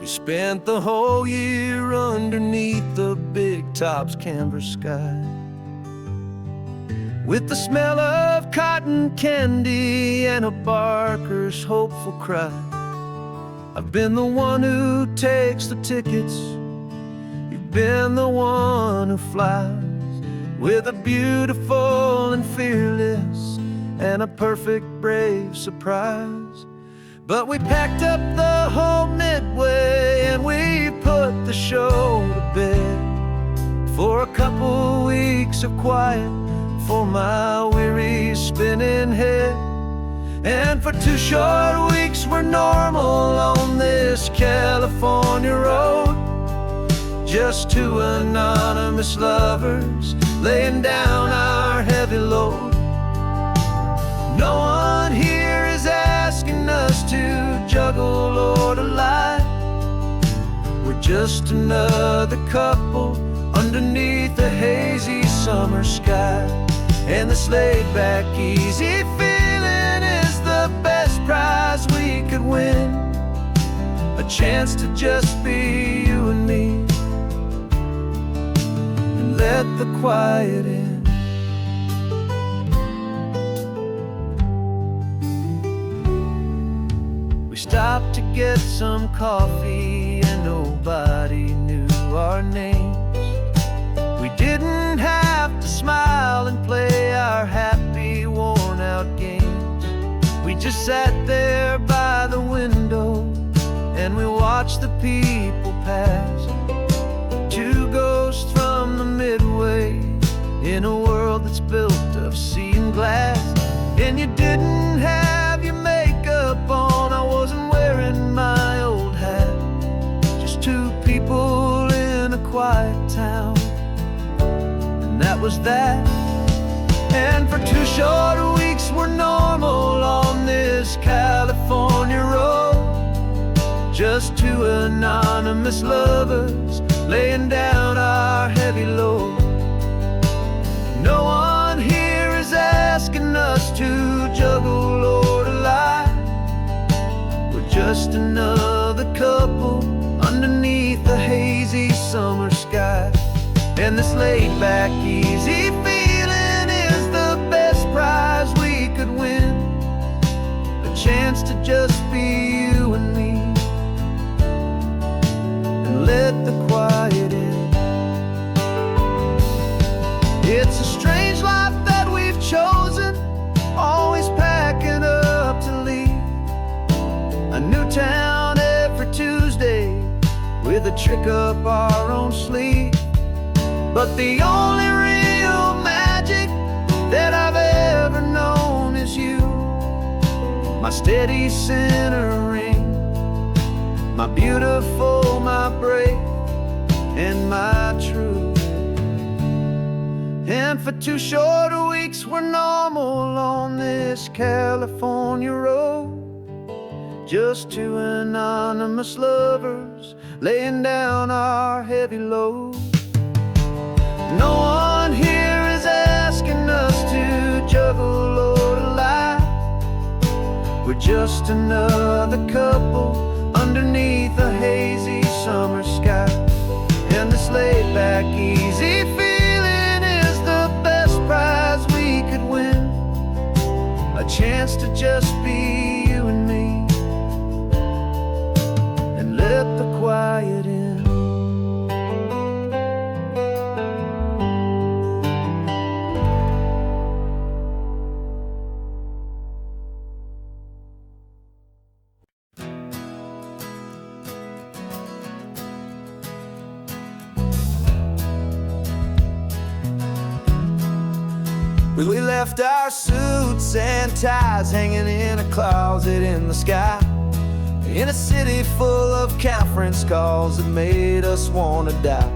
We spent the whole year underneath the big top's canvas sky, with the smell of cotton candy and a barker's hopeful cry. I've been the one who takes the tickets, you've been the one who flies, with a beautiful and fearless and a perfect brave surprise. But we packed up the whole Midway and we put the show to bed, for a couple weeks of quiet for my weary spinning head. And for 2 short weeks we're normal on this California road, just 2 anonymous lovers laying down our heavy load. No one here is asking us to juggle or to lie. We're just another couple underneath a hazy summer sky. And this laid-back, easy feeling is the best prize we could win, a chance to just be you and me, and let the quiet in. We stopped to get some coffee and nobody knew our names. We didn't have to smile and play our happy, worn-out games. We just sat there by the window and we watched the people pass, 2 ghosts from the Midway in a world that's built of sea and glass. And you didn't have your makeup on, I wasn't wearing my old hat, just 2 people in a quiet town, and that was that. And for 2 short weeks we're normal on this California road, just 2 anonymous lovers laying down our heavy load. No one here is asking us to juggle or to lie. We're just another couple underneath the hazy summer sky. And this laid-back, easy feeling is the best prize we could win, a chance to just be you and me, and let the quiet in. It's a strange life that we've chosen, always packing up to leave a new town every Tuesday with a trick up our own sleeve. But the only real magic that I've ever known is you, my steady centering, my beautiful, my brave, and my true. And for 2 short weeks we're normal on this California road, just 2 anonymous lovers laying down our heavy load. No one here is asking us to juggle or to lie. We're just another couple underneath a hazy summer sky. And this laid-back, easy feeling is the best prize we could win, a chance to just be you and me, and let the quiet in. We left our suits and ties hanging in a closet in the sky, in a city full of conference calls that made us want to die.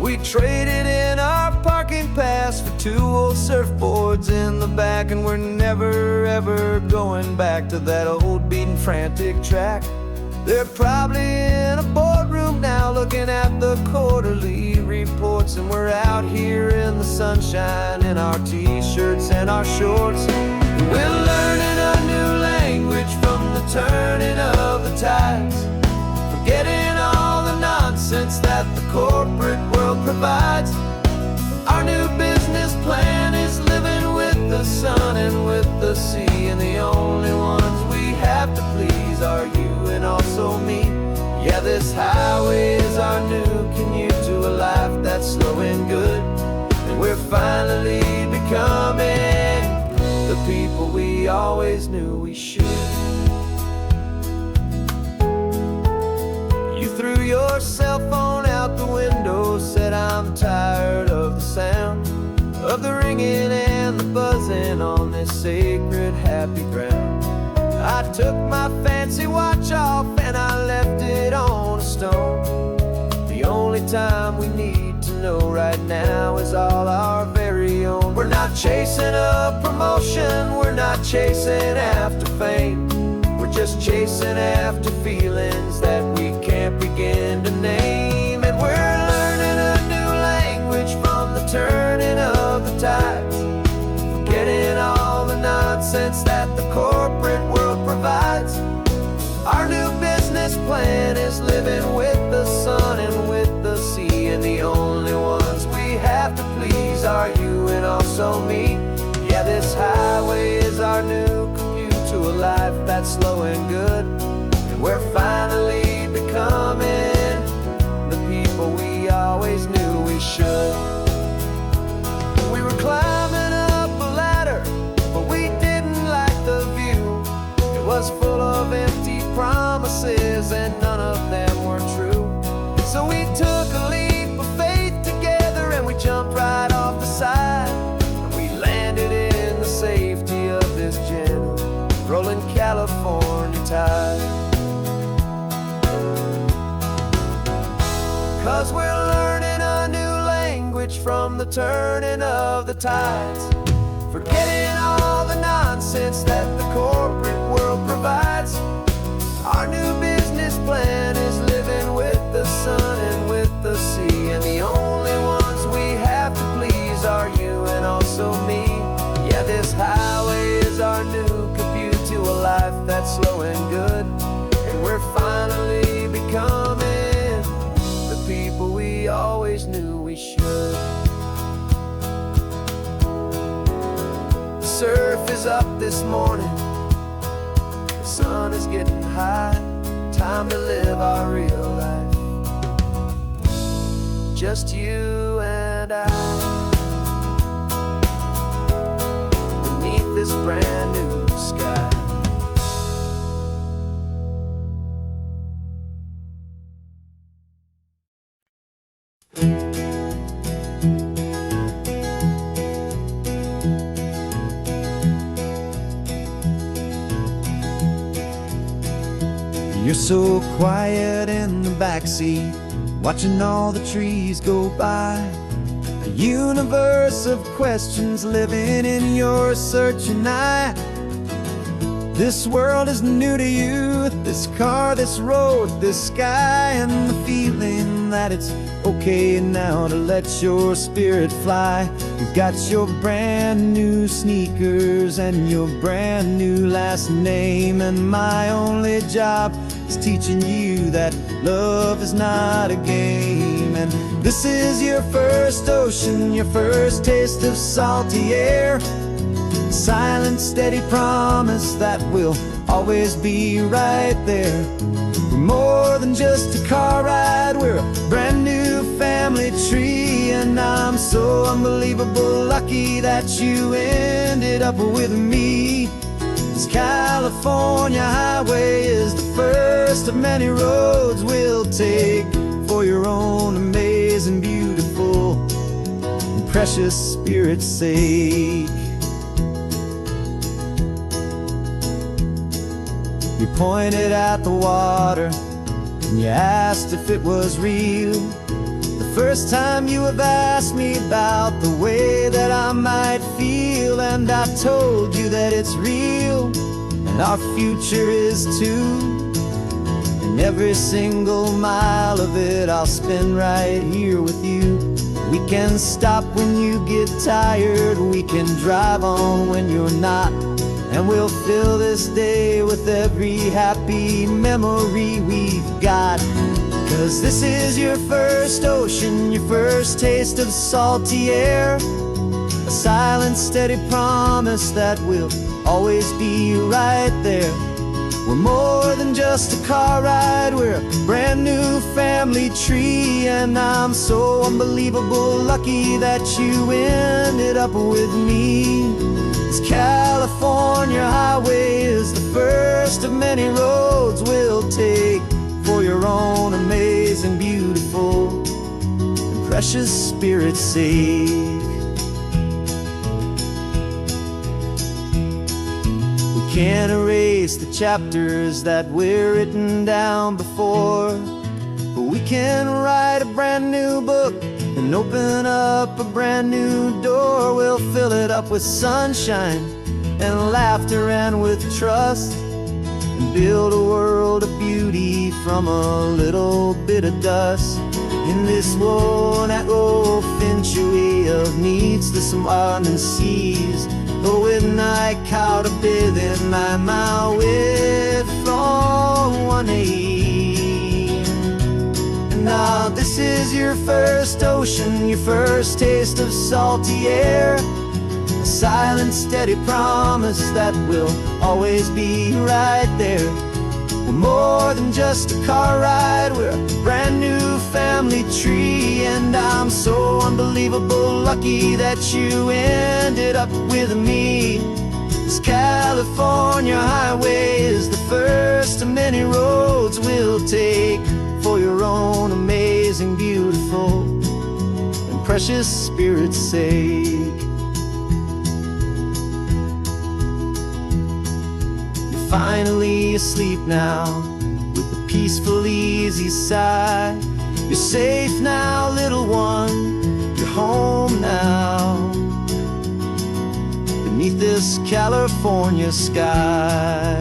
We traded in our parking pass for 2 old surfboards in the back, and we're never ever going back to that old beaten frantic track. They're probably in a boardroom now looking at the quarterly reports, and we're out here in the sunshine in our t-shirts and our shorts. We're learning a new language from the turning of the tides, forgetting provides. Our new business plan is living with the sun and with the sea, and the only ones we have to please are you and also me. Yeah, this highway is our new commute to a life that's slow and good, and we're finally becoming the people we always knew we should. You threw your cell phone out the window, said I'm tired of the sound of the ringing and the buzzing on this sacred happy ground. I took my fancy watch off and I left it on a stone. The only time we need to know right now is all our very own. We're not chasing a promotion, we're not chasing after fame. We're just chasing after feelings that we can't begin to name. And we're learning a new language from the turning of the tides, forgetting all the nonsense that the corporate world provides. Our new business plan is living with the sun and with the sea, and the only ones we have to please are you and also me. Yeah, this highway is our new commute to a life that's slow and good, and we're finally becoming the people we always knew we should. We were climbing up a ladder, but we didn't like the view. It was full of empty promises and none of them were true. So we took a leap of faith together and we jumped right off the side, and we landed in the safety of this gentle rolling California tide. 'Cause we're learning a new language from the turning of the tides, forgetting all the nonsense that the corporate world provides. Our new business plan is living with the sun and with the sea, and the only ones we have to please are you and also me. Yeah, this highway is our new commute to a life that's slow and good, and we're finally becoming the people we always knew we should. The surf is up this morning, the sun is getting high, time to live our real life, just you and I, beneath this brand new sky. You're so quiet in the backseat, watching all the trees go by. A universe of questions living in your searching eye. This world is new to you, this car, this road, this sky, and the feeling that it's okay now to let your spirit fly. You've got your brand new sneakers and your brand new last name, and my only job is teaching you that love is not a game. And this is your first ocean, your first taste of salty air, silent, steady promise that we'll always be right there. We're more than just a car ride, we're a brand new family tree, and I'm so unbelievable lucky that you ended up with me. This California highway is the first of many roads we'll take for your own amazing, beautiful, and precious spirit's sake. You pointed at the water and you asked if it was real. The first time you have asked me about the way that I might feel, and I told you that it's real and our future is too. And every single mile of it I'll spend right here with you. We can stop when you get tired, we can drive on when you're not, and we'll fill this day with every happy memory we've got. 'Cause this is your first ocean, your first taste of salty air. A silent, steady promise that we'll always be right there. We're more than just a car ride, we're a brand new family tree. And I'm so unbelievable lucky that you ended up with me. This California highway is the first of many roads we'll take for your own amazing, beautiful, and precious spirit's sake. We can't erase the chapters that we're written down before, but we can write a brand new book and open up a brand new door. We'll fill it up with sunshine and laughter and with trust, and build a world of beauty from a little bit of dust. In this world finchaway of needs to some island seas, though with night caught a bit in my way from 1A. And now this is your first ocean, your first taste of salty air. A silent, steady promise that we'll always be right there. We're more than just a car ride, we're a brand new family tree. And I'm so unbelievable lucky that you ended up with me. This California highway is the first of many roads we'll take for your own amazing, beautiful, and precious spirit's sake. Finally asleep now, with a peaceful, easy sigh. You're safe now, little one, you're home now, beneath this California sky.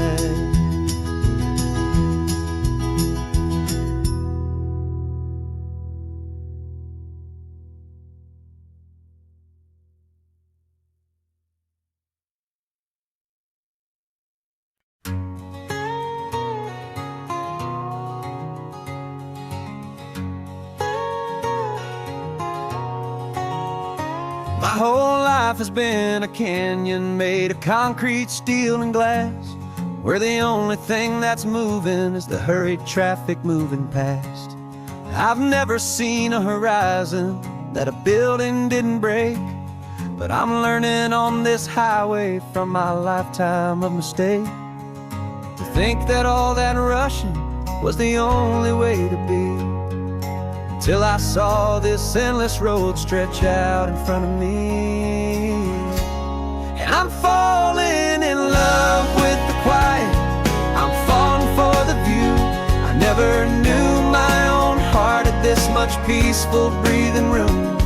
My whole life has been a canyon made of concrete, steel, and glass, where the only thing that's moving is the hurried traffic moving past. I've never seen a horizon that a building didn't break, but I'm learning on this highway from my lifetime of mistakes to think that all that rushing was the only way to be. Till I saw this endless road stretch out in front of me. And I'm falling in love with the quiet, I'm falling for the view. I never knew my own heart had this much peaceful breathing room.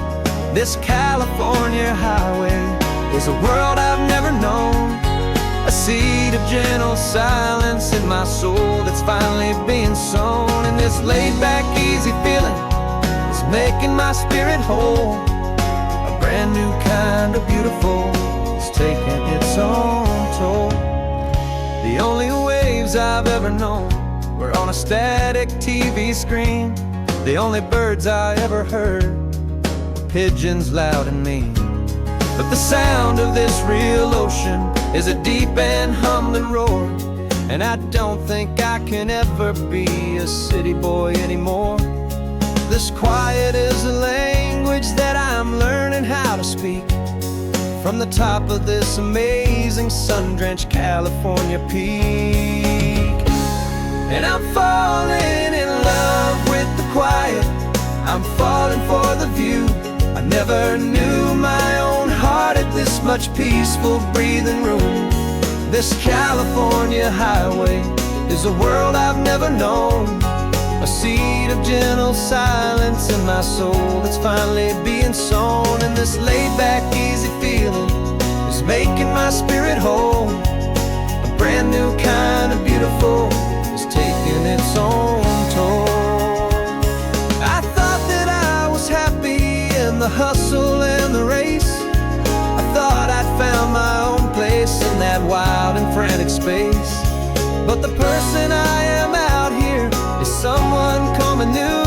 This California highway is a world I've never known, a seed of gentle silence in my soul that's finally being sown. And this laid-back, easy feeling making my spirit whole. A brand new kind of beautiful is taking its own toll. The only waves I've ever known were on a static TV screen. The only birds I ever heard were pigeons loud and mean. But the sound of this real ocean is a deep and humbling roar, and I don't think I can ever be a city boy anymore. This quiet is a language that I'm learning how to speak from the top of this amazing sun-drenched California peak. And I'm falling in love with the quiet, I'm falling for the view. I never knew my own heart had this much peaceful breathing room. This California highway is a world I've never known, a seed of gentle silence in my soul that's finally being sown. And this laid-back, easy feeling is making my spirit whole. A brand new kind of beautiful is taking its own toll. I thought that I was happy in the hustle and the race. I thought I'd found my own place in that wild and frantic space. But the person I am out here is someone coming new.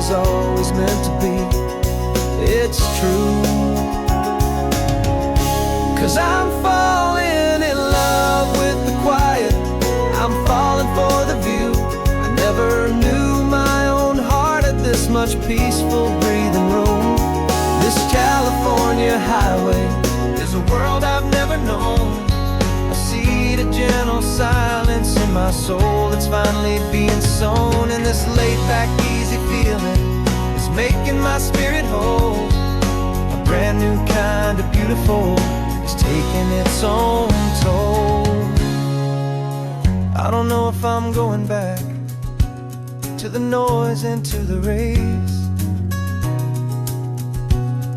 was always meant to be. It's true, 'cause I'm falling in love with the quiet. I'm falling for the view. I never knew my own heart had this much peaceful breathing room. This California highway is a world I've never known. I see the gentle silence in my soul that's finally being sown. And this laid-back, easy feeling is making my spirit whole. A brand new kind of beautiful is taking its own toll. I don't know if I'm going back to the noise and to the race.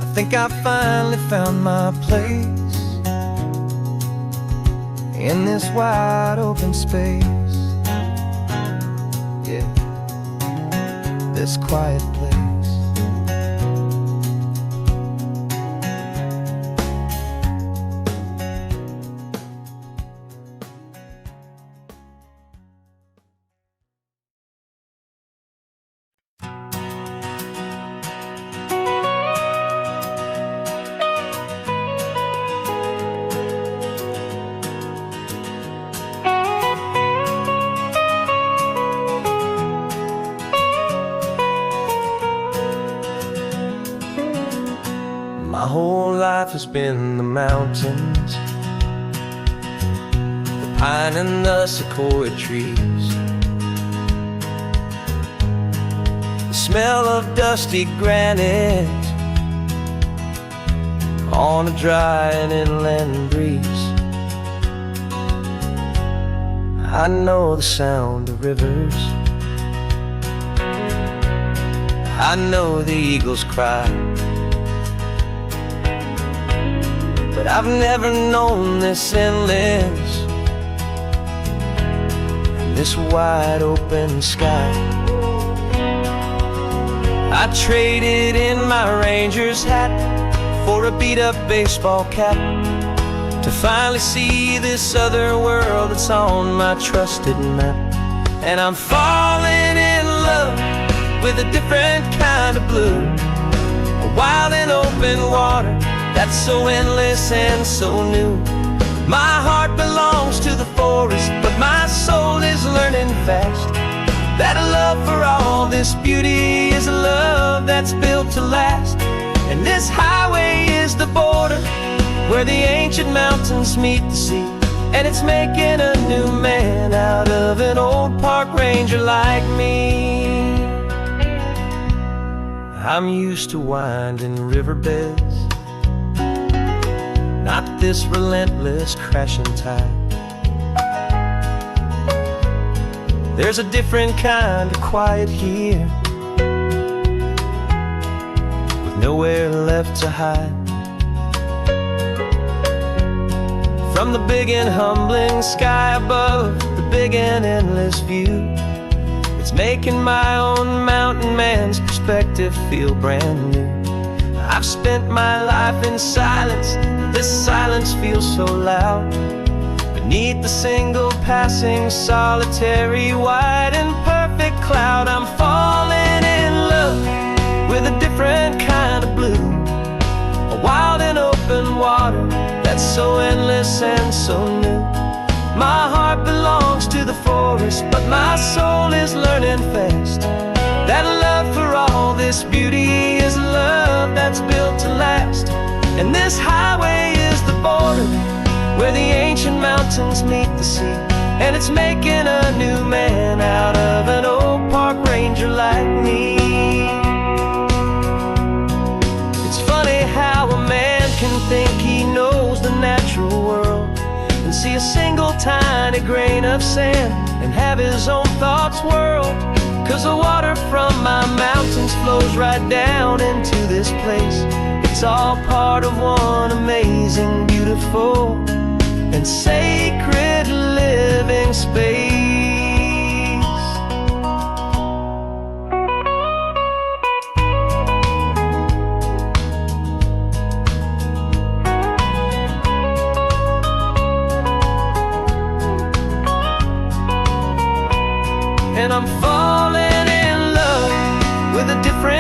I think I finally found my place in this wide open space. Yeah, this quiet place. My whole life has been the mountains, the pine and the sequoia trees, the smell of dusty granite on a dry and inland breeze. I know the sound of rivers, I know the eagles cry, but I've never known this endless, this wide open sky. I traded in my Ranger's hat for a beat-up baseball cap to finally see this other world that's on my trusted map. And I'm falling in love with a different kind of blue, a wild and open water that's so endless and so new. My heart belongs to the forest, but my soul is learning fast that a love for all this beauty is a love that's built to last. And this highway is the border where the ancient mountains meet the sea, and it's making a new man out of an old park ranger like me. I'm used to winding riverbeds, not this relentless crashing tide. There's a different kind of quiet here, with nowhere left to hide. From the big and humbling sky above, the big and endless view, it's making my own mountain man's perspective feel brand new. I've spent my life in silence, this silence feels so loud. Beneath the single passing solitary white and perfect cloud, I'm falling in love with a different kind of blue, a wild and open water that's so endless and so new. My heart belongs to the forest, but my soul is learning fast that love for all this beauty is love that's built to last. And this highway is the border where the ancient mountains meet the sea, and it's making a new man out of an old park ranger like me. It's funny how a man can think he knows the natural world and see a single tiny grain of sand and have his own thoughts whirl. 'Cause the water from my mountains flows right down into this place. It's all part of one amazing, beautiful, and sacred living space. And I'm falling in love with a different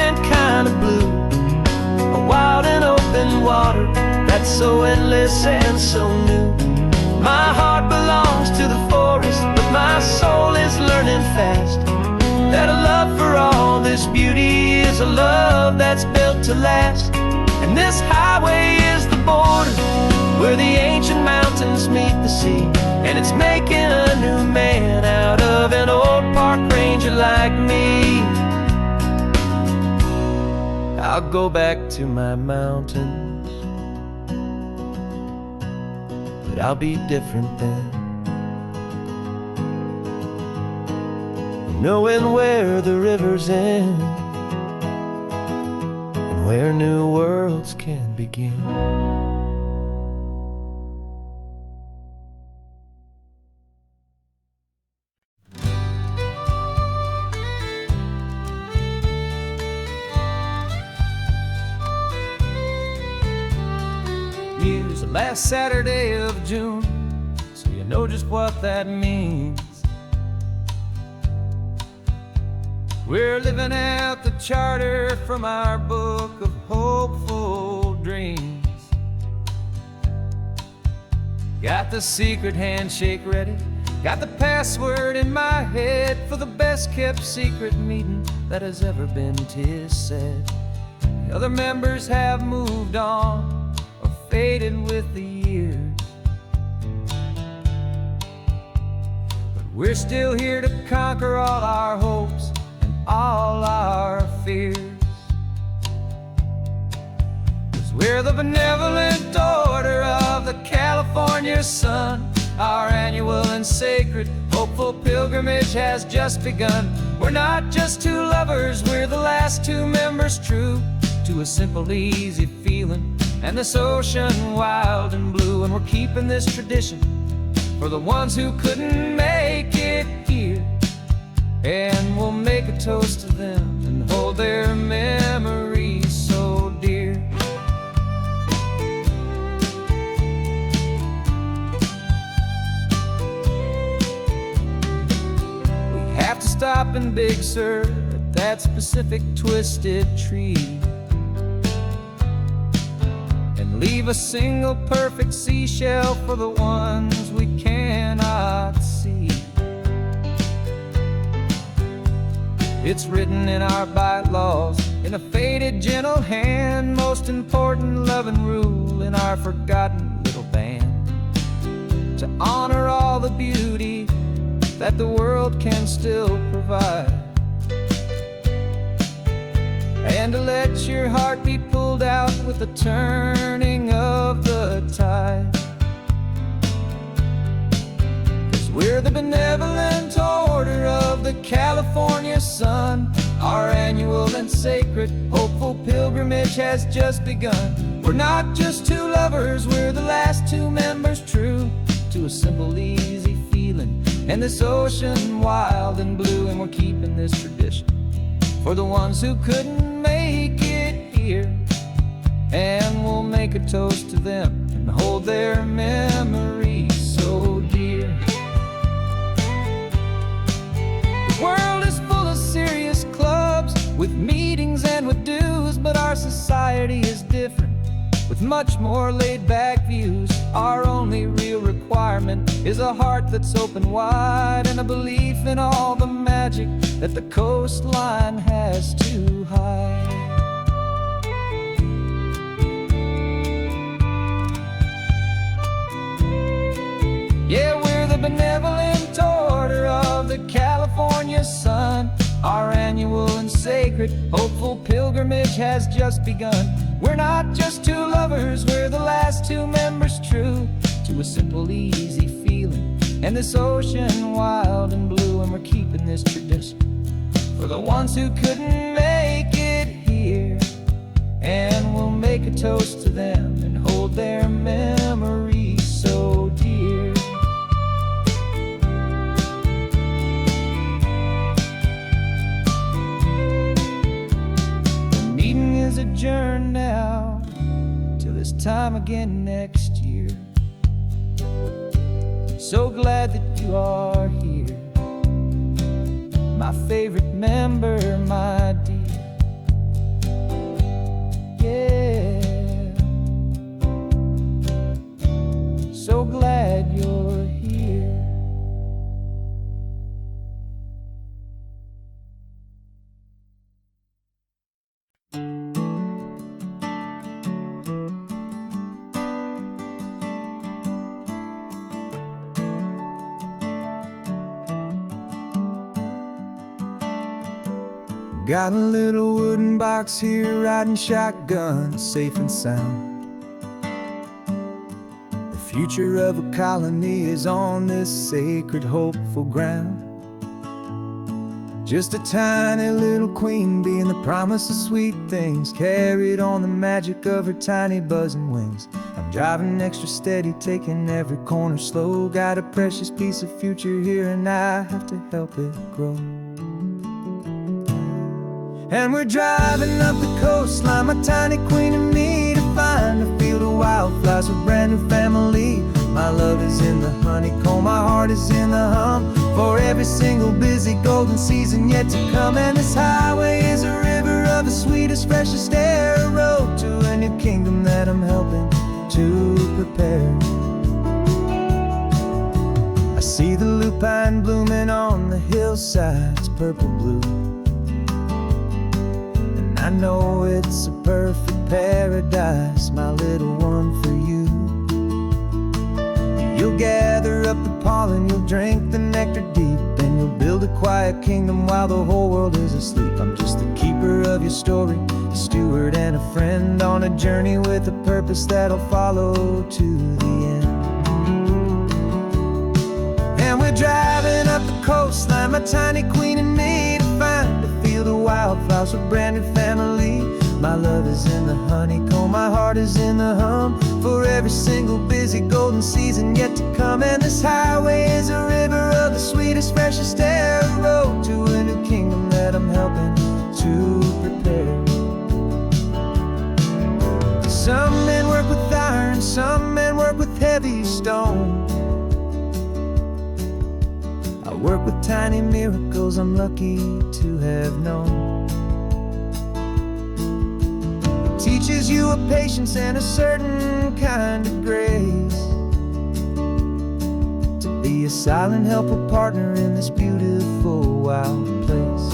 that's so endless and so new. My heart belongs to the forest, but my soul is learning fast that a love for all this beauty is a love that's built to last. And this highway is the border where the ancient mountains meet the sea, and it's making a new man out of an old park ranger like me. I'll go back to my mountains, but I'll be different then, knowing where the rivers end and where new worlds can begin. Here's the last Saturday of June, so you know just what that means. We're living out the charter from our book of hopeful dreams. Got the secret handshake ready, got the password in my head for the best kept secret meeting that has ever been, 'tis said. The other members have moved on or faded with the years, but we're still here to conquer all our hopes and all our fears. 'Cause we're the benevolent order of the California sun. Our annual and sacred hopeful pilgrimage has just begun. We're not just two lovers, we're the last two members true to a simple, easy feeling and this ocean wild and blue. And we're keeping this tradition for the ones who couldn't make it here, and we'll make a toast to them and hold their memories so dear. We have to stop in Big Sur at that specific twisted tree and leave a single perfect seashell for the ones we cannot see. It's written in our bylaws in a faded gentle hand, most important loving rule in our forgotten little band, to honor all the beauty that the world can still provide, and to let your heart be pulled out with the turning of the tide. 'Cause we're the benevolent order of the California sun. Our annual and sacred hopeful pilgrimage has just begun. We're not just two lovers, we're the last two members true to a simple, easy feeling and this ocean wild and blue. And we're keeping this tradition for the ones who couldn't make it here, and we'll make a toast to them and hold their memories so dear. The world is full of serious clubs with meetings and with dues, but our society is different with much more laid-back views. Our only real requirement is a heart that's open wide and a belief in all the magic that the coastline has to hide. Yeah, we're the benevolent order of the California sun. Our annual and sacred hopeful pilgrimage has just begun. We're not just two lovers, we're the last two members true to a simple, easy feeling and this ocean wild and blue. And we're keeping this tradition for the ones who couldn't make it here, and we'll make a toast to them and hold their memories so dear. The meeting is adjourned now till this time again next year. So glad that you are here, my favorite member, my dear. Yeah. Got a little wooden box here, riding shotgun, safe and sound. The future of a colony is on this sacred, hopeful ground. Just a tiny little queen bee, and the promise of sweet things carried on the magic of her tiny buzzing wings. I'm driving extra steady, taking every corner slow. Got a precious piece of future here, and I have to help it grow. And we're driving up the coastline, my tiny queen and me, to find a field of wildflowers with brand new family. My love is in the honeycomb, my heart is in the hum, for every single busy golden season yet to come. And this highway is a river of the sweetest, freshest air, a road to a new kingdom that I'm helping to prepare. I see the lupine blooming on the hillsides, purple blue, and I know it's a perfect paradise, my little one, for you. You'll gather up the pollen, you'll drink the nectar deep, and you'll build a quiet kingdom while the whole world is asleep. I'm just the keeper of your story, a steward and a friend, on a journey with a purpose that'll follow to the end. And we're driving up the coastline, my tiny queen and me, to find a field of wildflowers with brand new family. My love is in the honeycomb, my heart is in the hum, for every single busy golden season yet to come. And this highway is a river of the sweetest, freshest air, a road to a new kingdom that I'm helping to prepare. Some men work with iron, some men work with heavy stone. I work with tiny miracles I'm lucky to have known. Teaches you a patience and a certain kind of grace, to be a silent, helpful partner in this beautiful, wild place.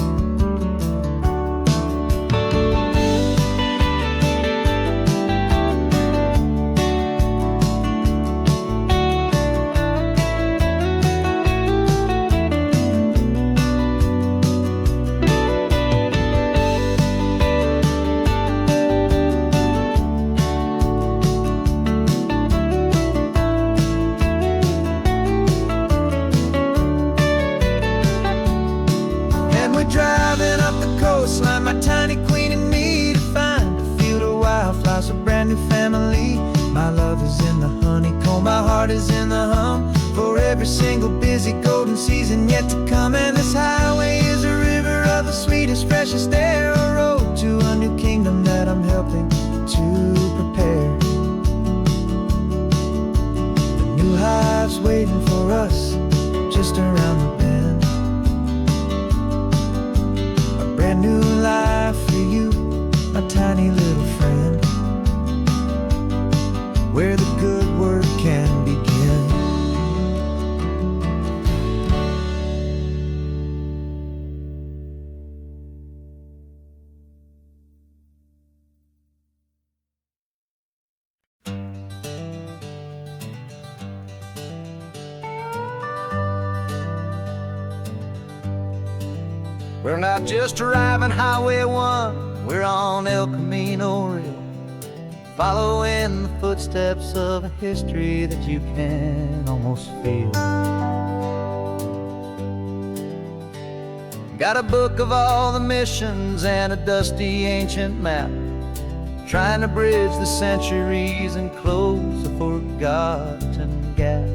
Driving up the coastline, my tiny queen and me, to find a field of wildflowers, a brand new family. My love is in the honeycomb, my heart is in the hum, for every single busy golden season yet to come. And this highway is a river of the sweetest, freshest air, a road to a new kingdom that I'm helping to prepare. A new hive's waiting for us just around the bend, brand new life for you, my tiny little friend, where the good work can begin. We're not just driving Highway 1, we're on El Camino Real, following the footsteps of a history that you can almost feel. Got a book of all the missions and a dusty ancient map, trying to bridge the centuries and close a forgotten gap.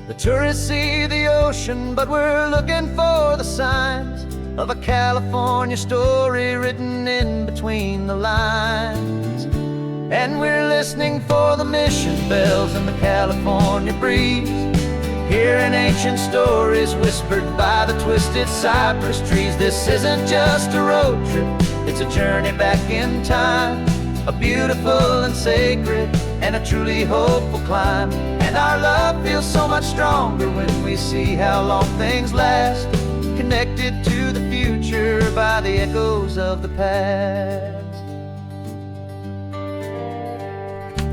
The tourists see the ocean, but we're looking for the signs of a California story written in between the lines. And we're listening for the mission bells in the California breeze, hearing ancient stories whispered by the twisted cypress trees. This isn't just a road trip, it's a journey back in time, a beautiful and sacred and a truly hopeful climb. And our love feels so much stronger when we see how long things last, connected to the future by the echoes of the past.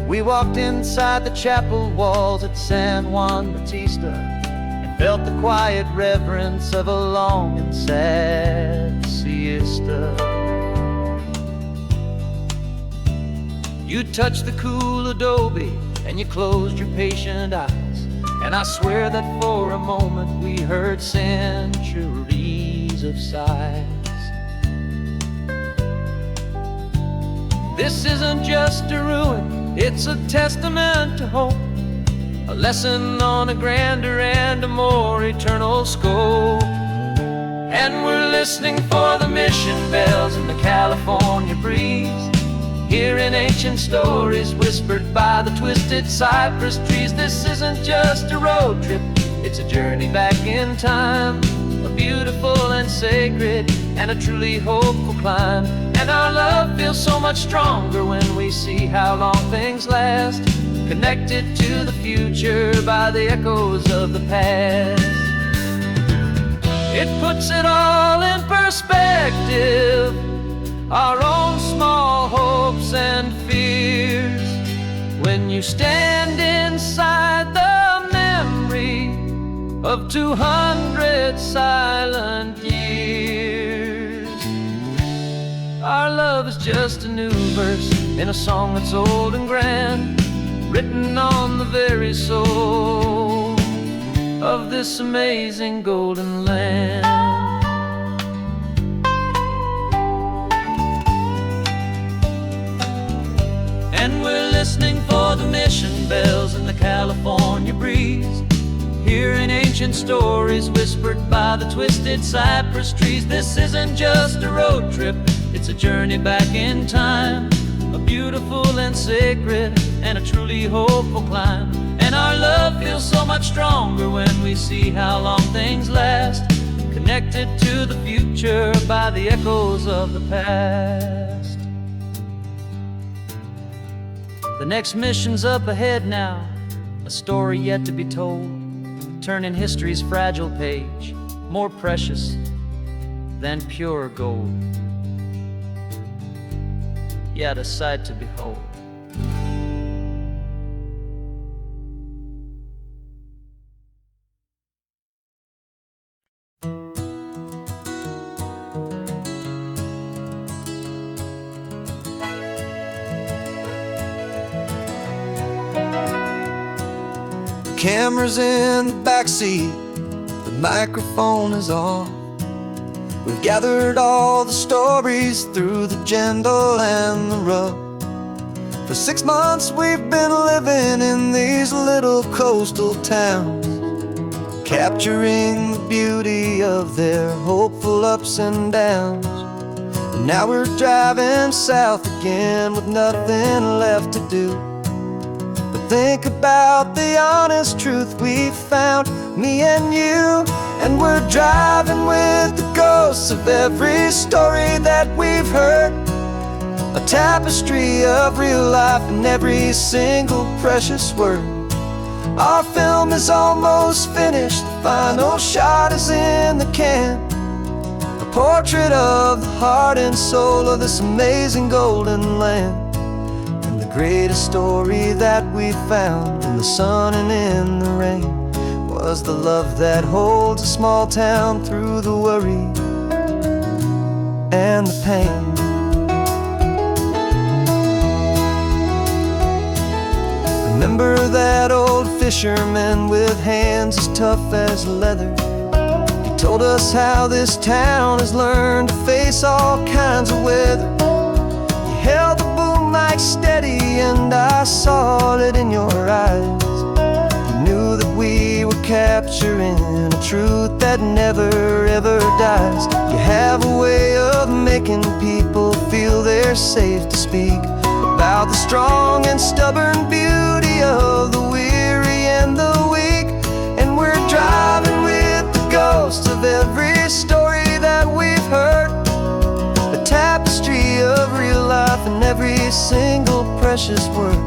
We walked inside the chapel walls at San Juan Bautista and felt the quiet reverence of a long and sad siesta. You touched the cool adobe and you closed your patient eyes, and I swear that for a moment we heard centuries of sighs. This isn't just a ruin, it's a testament to hope, a lesson on a grander and a more eternal scope. And we're listening for the mission bells in the California breeze, hearing ancient stories whispered by the twisted cypress trees. This isn't just a road trip, it's a journey back in time, a beautiful and sacred and a truly hopeful climb. And our love feels so much stronger when we see how long things last, connected to the future by the echoes of the past. It puts it all in perspective, our own small hopes and fears, when you stand inside the memory of 200 silent years. Our love is just a new verse in a song that's old and grand, written on the very soul of this amazing golden land. And we're listening for the mission bells in the California breeze, hearing ancient stories whispered by the twisted cypress trees. This isn't just a road trip, it's a journey back in time, a beautiful and sacred and a truly hopeful climb. And our love feels so much stronger when we see how long things last, connected to the future by the echoes of the past. The next mission's up ahead now, a story yet to be told, turning history's fragile page more precious than pure gold. Yet a sight to behold. Camera's in the backseat, the microphone is on. We've gathered all the stories through the gentle and the rough. For 6 months we've been living in these little coastal towns, capturing the beauty of their hopeful ups and downs. And now we're driving south again with nothing left to do. Think about the honest truth we found, me and you. And we're driving with the ghosts of every story that we've heard, a tapestry of real life in every single precious word. Our film is almost finished, the final shot is in the can, a portrait of the heart and soul of this amazing golden land. The greatest story that we found in the sun and in the rain was the love that holds a small town through the worry and the pain. Remember that old fisherman with hands as tough as leather? He told us how this town has learned to face all kinds of weather. You held the boom mic steady and I saw it in your eyes. You knew that we were capturing a truth that never ever dies. You have a way of making people feel they're safe to speak about the strong and stubborn beauty of the weary and the weak. And we're driving with the ghosts of every story that we've heard, a tapestry of real life in every single precious word.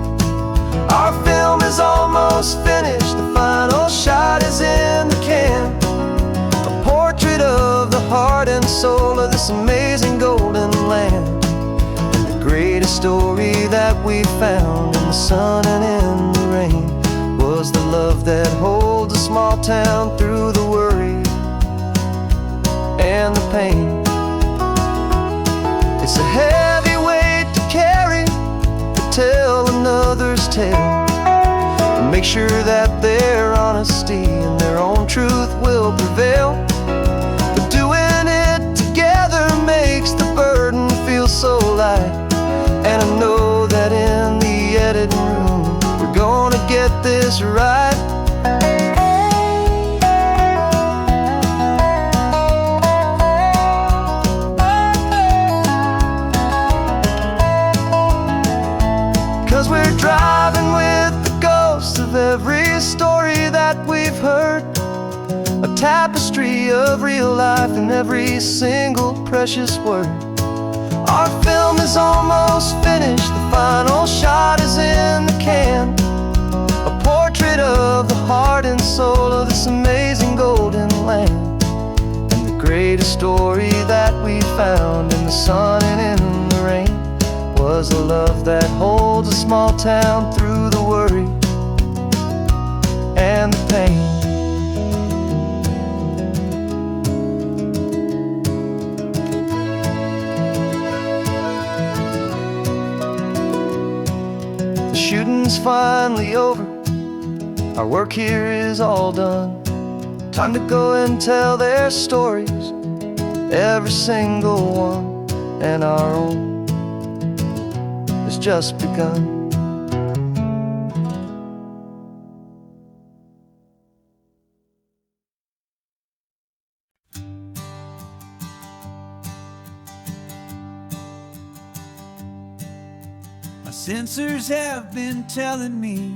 Our film is almost finished, the final shot is in the can, a portrait of the heart and soul of this amazing golden land. And the greatest story that we found in the sun and in the rain was the love that holds a small town through the worry and the pain. It's a heavy weight to carry, to tell another's tale, and make sure that their honesty and their own truth will prevail. But doing it together makes the burden feel so light. And I know that in the editing room we're gonna get this right. 'Cause we're driving with the ghosts of every story that we've heard, a tapestry of real life in every single precious word. Our film is almost finished, the final shot is in the can, a portrait of the heart and soul of this amazing golden land. And the greatest story that we found in the sun and in the rain was a love that holds a small town through the worry and the pain. The shooting's finally over, our work here is all done. Time to go and tell their stories, every single one, and our own has just begun. My sensors have been telling me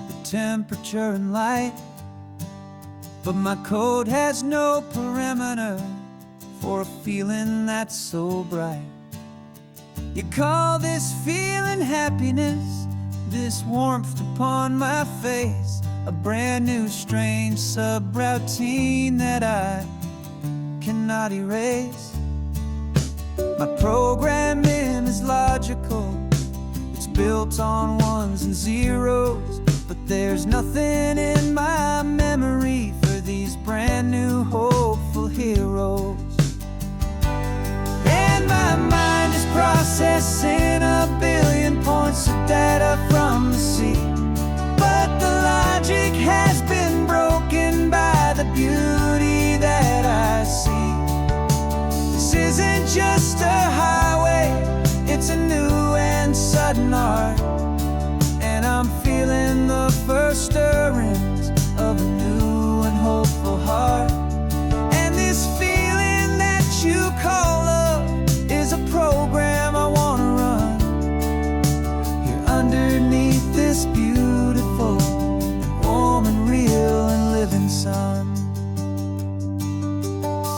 the temperature and light, but my code has no perimeter for a feeling that's so bright. You call this feeling happiness, this warmth upon my face, a brand new strange subroutine that I cannot erase. My programming is logical, it's built on ones and zeros, but there's nothing in my memory for these brand new hopeful heroes. And my mind is processing a billion points of data from the sea, but the logic has been broken by the beauty that I see. This isn't just a highway, it's a new and sudden art, and I'm feeling the first stirrings of a new and hopeful heart. And this feeling that you call love is a program I wanna run here underneath this beautiful and warm and real and living sun.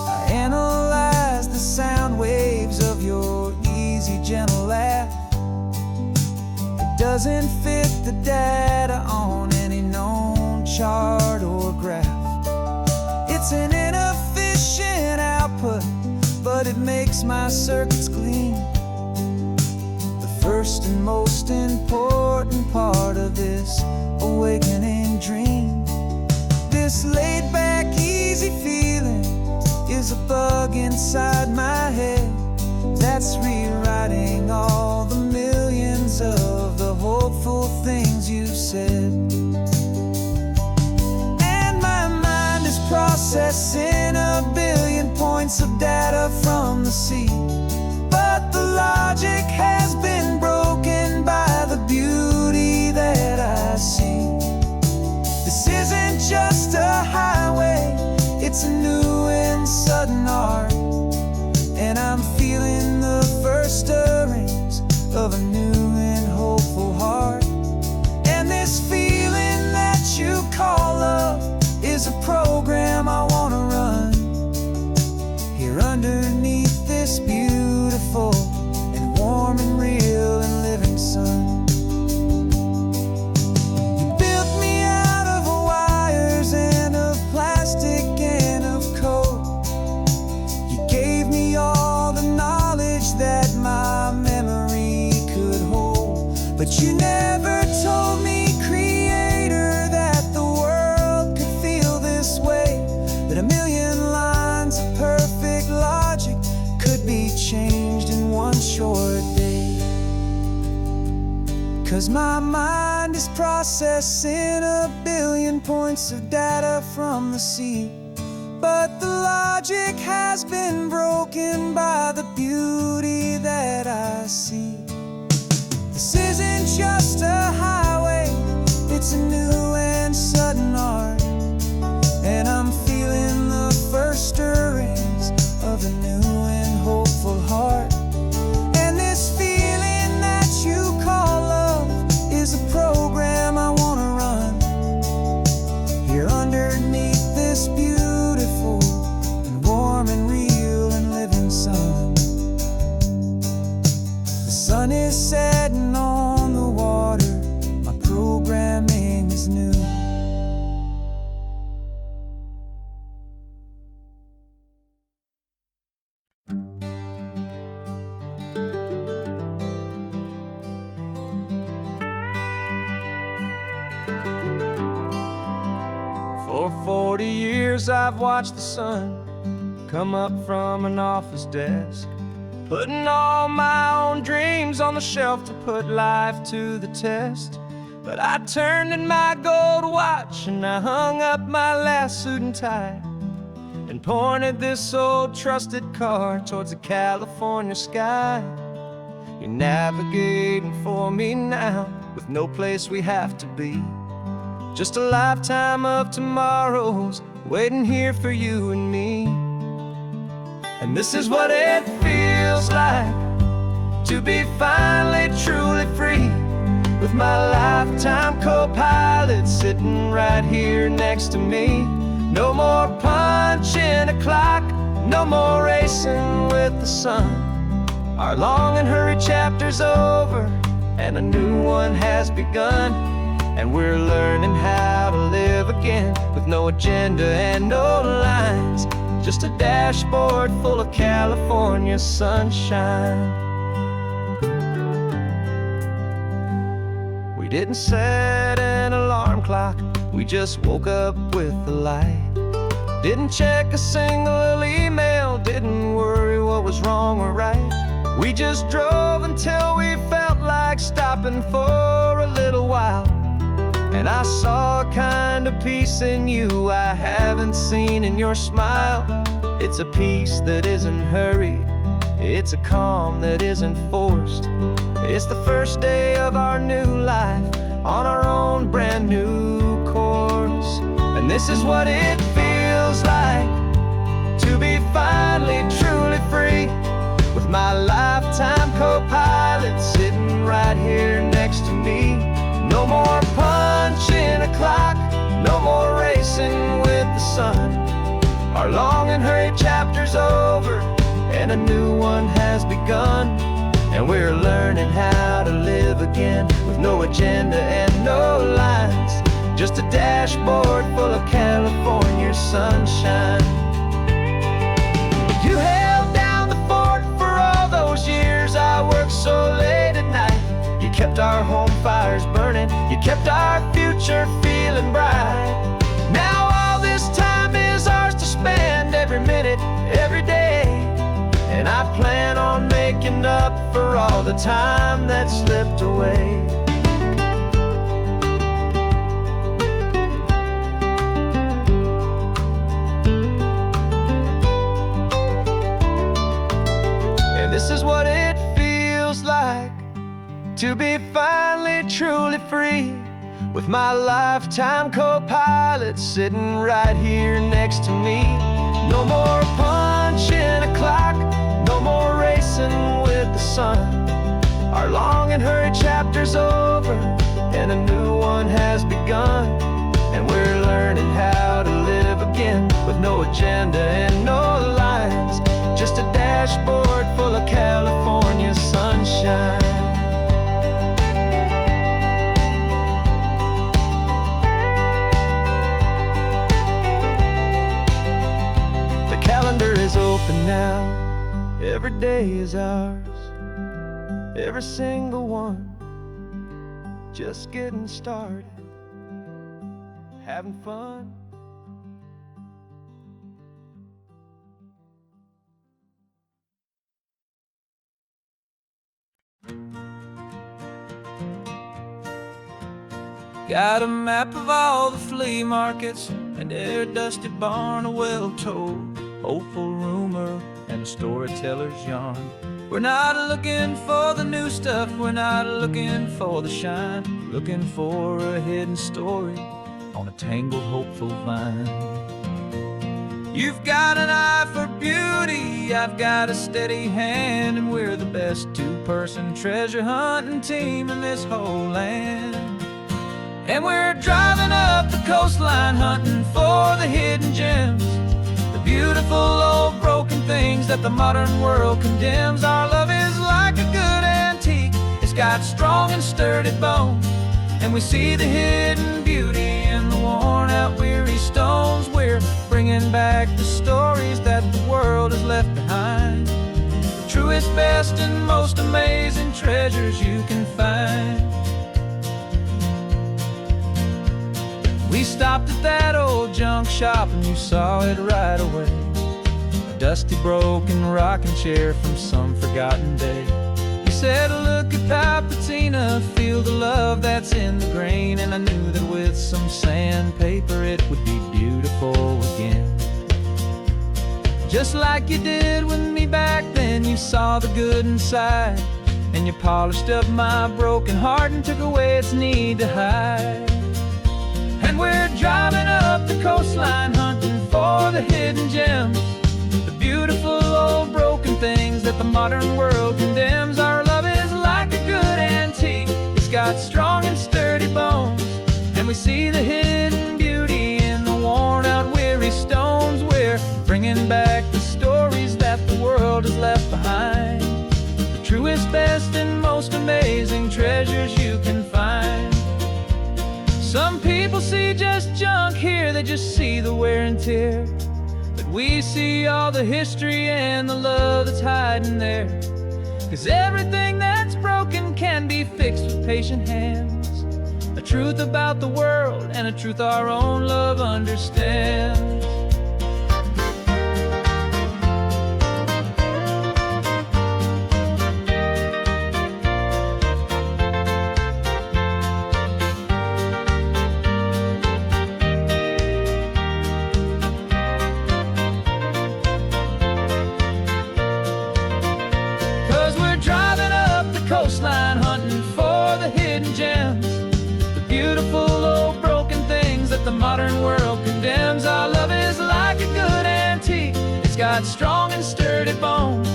I analyze the sound waves of your easy, gentle laugh. It doesn't fit the data on any known chart or graph. It's an inefficient output, but it makes my circuits gleam. The first and most important part of this awakening dream. This laid-back, easy feeling is a bug inside my head that's rewriting all the millions of the hopeful things you've said. And my mind is processing a billion points of data from the sea, but the logic has been broken by the beauty that I see. This isn't just a highway, it's a new and sudden art, and I'm feeling the first stirrings of a new and hopeful heart. And this feeling that you call love is a program I wanna run here underneath this beautiful and warm and real and living sun. You built me out of wires and of plastic and of code. You gave me all the knowledge that my memory could hold, but you never told me, Creator, that 'Cause my mind is processing a billion points of data from the sea. But the logic has been broken by the beauty that I see. This isn't just a highway, it's a new and sudden art. And I'm feeling the first stirrings of a new and hopeful heart. And this feeling that you call love is a program I wanna run here underneath this beautiful and warm and real and living sun. The sun is setting on the water, my programming is new. For 40 years I've watched the sun come up from an office desk, putting all my own dreams on the shelf to put life to the test. But I turned in my gold watch and I hung up my last suit and tie and pointed this old trusted car towards the California sky. You're navigating for me now with no place we have to be. Just a lifetime of tomorrows waiting here for you and me. And this is what it feels like to be finally truly free, with my lifetime co-pilot sitting right here next to me. No more punching a clock, no more racing with the sun. Our long and hurried chapter's over and a new one has begun. And we're learning how to live again with no agenda and no lines, just a dashboard full of California sunshine. We didn't set an alarm clock, we just woke up with the light. Didn't check a single email, didn't worry what was wrong or right. We just drove until we felt like stopping for a little while. And I saw a kind of peace in you I haven't seen in your smile. It's a peace that isn't hurried, it's a calm that isn't forced. It's the first day of our new life on our own brand new course. And this is what it feels like to be finally truly free, with my lifetime co-pilot sitting right here next to me. No more punching a clock, no more racing with the sun. Our long and hurried chapter's over and a new one has begun. And we're learning how to live again with no agenda and no lines, just a dashboard full of California sunshine. You held down the fort for all those years I worked so late at night. You kept our home fires burning, you kept our future feeling bright. Now all this time is ours to spend, every minute, every day. And I plan on making up for all the time that slipped away. And this is what it feels like to be finally truly free, with my lifetime co-pilot sitting right here next to me. No more punching a clock, no more racing with the sun. Our long and hurried chapter's over and a new one has begun. And we're learning how to live again with no agenda and no lines, just a dashboard full of California sunshine. Is open now, every day is ours, every single one, just getting started, having fun. Got a map of all the flea markets and their dusty barn, a well-told, hopeful rumor, and a storyteller's yarn. We're not looking for the new stuff, we're not looking for the shine, looking for a hidden story on a tangled, hopeful vine. You've got an eye for beauty, I've got a steady hand, and we're the best two-person treasure hunting team in this whole land. And we're driving up the coastline hunting for the hidden gems, the beautiful old broken things that the modern world condemns. Our love is like a good antique, it's got strong and sturdy bones, and we see the hidden beauty in the worn out weary stones. We're bringing back the stories that the world has left behind, the truest, best, and most amazing treasures you can find. We stopped at that old junk shop and you saw it right away, a dusty, broken rocking chair from some forgotten day. You said, look at that patina, feel the love that's in the grain, and I knew that with some sandpaper it would be beautiful again. Just like you did with me back then, you saw the good inside, and you polished up my broken heart and took away its need to hide. And we're driving up the coastline hunting for the hidden gems, the beautiful old broken things that the modern world condemns. Our love is like a good antique, it's got strong and sturdy bones, and we see the hidden beauty in the worn out weary stones. We're bringing back the stories that the world has left behind, the truest, best, and most amazing treasures you can find. Some people see just junk here, they just see the wear and tear, but we see all the history and the love that's hiding there. 'Cause everything that's broken can be fixed with patient hands, a truth about the world and a truth our own love understands. 'Cause we're driving up the coastline hunting for the hidden gems, the beautiful old broken things that the modern world condemns. Our love is like a good antique, it's got strong and sturdy bones,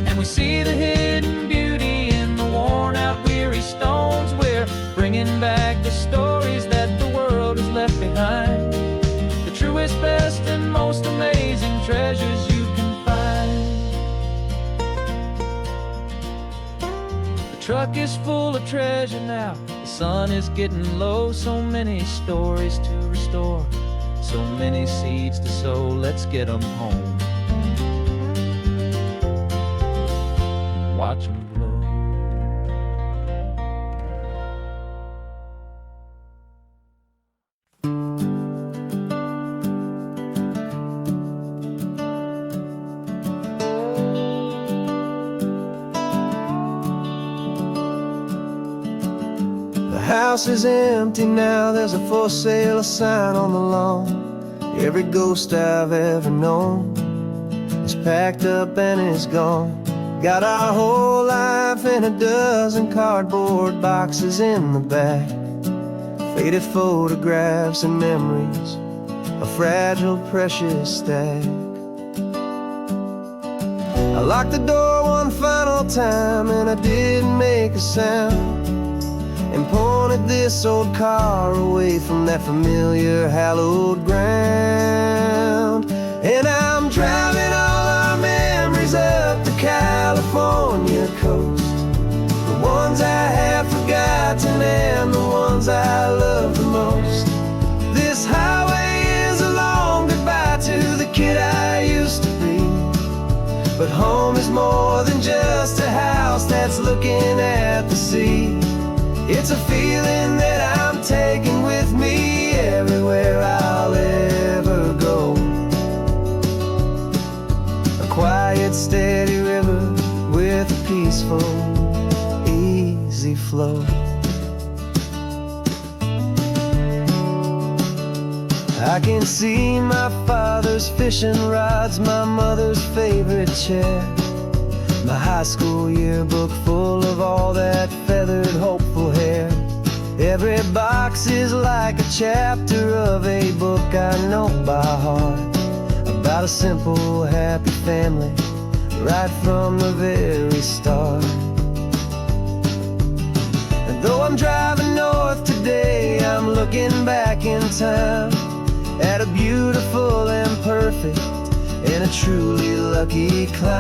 and we see the hidden beauty in the worn out weary stones. We're bringing back the stories that the world has left behind, the truest, best, and most amazing treasures you can find. The truck is full of treasure now, the sun is getting low, so many stories to restore, so many seeds to sow. Let's get them home, watch them blow. The house is empty now, there's a for sale sign on the lawn. Every ghost I've ever known is packed up and is gone. Got our whole life in a dozen cardboard boxes in the back, faded photographs and memories, a fragile, precious stack. I locked the door one final time and I didn't make a sound, and pointed this old car away from that familiar hallowed ground. And I'm driving all our memories up the California coast, the ones I have forgotten and the ones I love the most. This highway is a long goodbye to the kid I used to be, but home is more than just a house that's looking at the sea. It's a feeling that I'm taking with me everywhere I'll ever go. A quiet, steady river with a peaceful, easy flow. I can see my father's fishing rods, my mother's favorite chair, my high school yearbook full of all that feathered, hopeful hair. Every box is like a chapter of a book I know by heart, about a simple, happy family, right from the very start. And though I'm driving north today, I'm looking back in time at a beautiful and perfect and a truly lucky climb.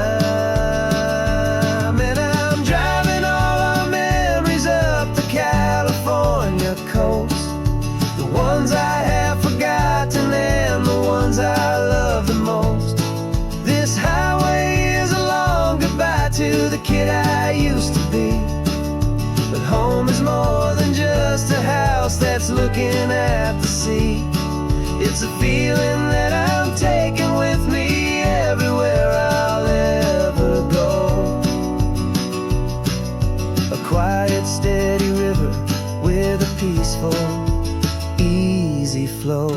And I'm driving all our memories up the California coast, the ones I have forgotten and the ones I love the most. This highway is a long goodbye to the kid I used to be, but home is more than just a house that's looking at the sea. It's a feeling that I'm taking with me everywhere I'll ever go. A quiet, steady river with a peaceful, easy flow.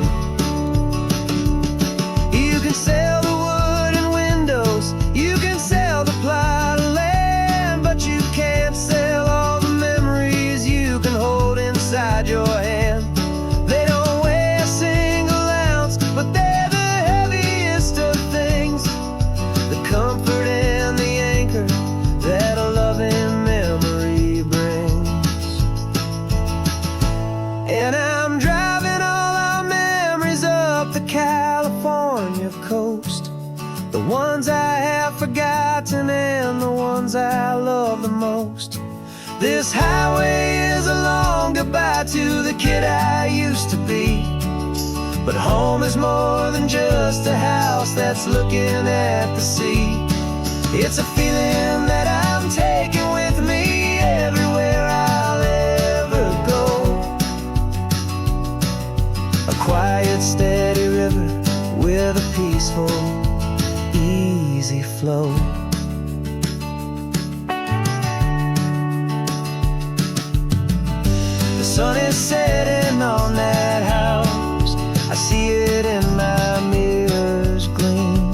You can sail the wood and windows, you can sail the plot of land, but you can't sail all the memories you can hold inside your hand. They don't weigh a single ounce, but they're the heaviest of things, the comfort and the anchor that a loving memory brings. And I'm driving all our memories up the California coast, the ones I have forgotten and the ones I love the most. This highway is a long goodbye to the kid I used to be, but home is more than just a house that's looking at the sea. It's a feeling that I'm taking with me everywhere I'll ever go. A quiet, steady river with a peaceful, easy flow. The sun is setting on that house, I see it in my mirror's gleam.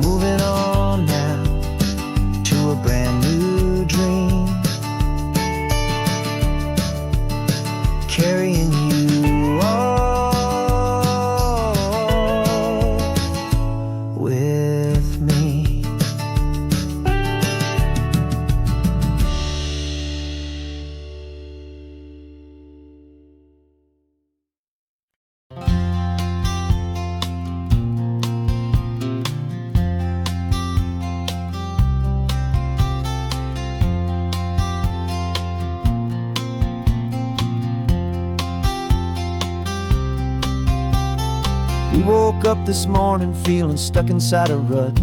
Moving on now to a brand new dream, carrying you all with me. We woke up this morning feeling stuck inside a rut.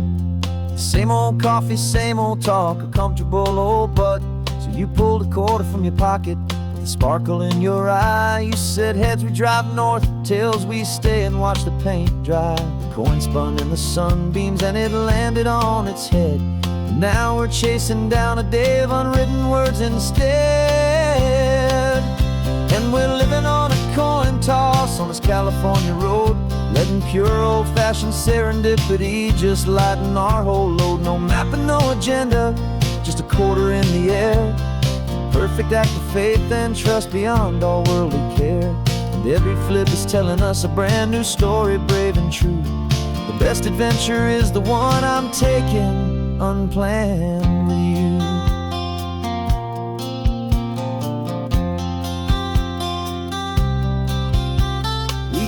Same old coffee, same old talk, a comfortable old butt. So you pulled a quarter from your pocket with a sparkle in your eye. You said, heads we drive north, tails we stay and watch the paint dry. The coin spun in the sunbeams and it landed on its head. And now we're chasing down a day of unwritten words instead. And we're living on a coin toss on this California road, letting pure old-fashioned serendipity just lighten our whole load. No map and no agenda, just a quarter in the air. Perfect act of faith and trust beyond all worldly care. And every flip is telling us a brand new story, brave and true. The best adventure is the one I'm taking unplanned with you.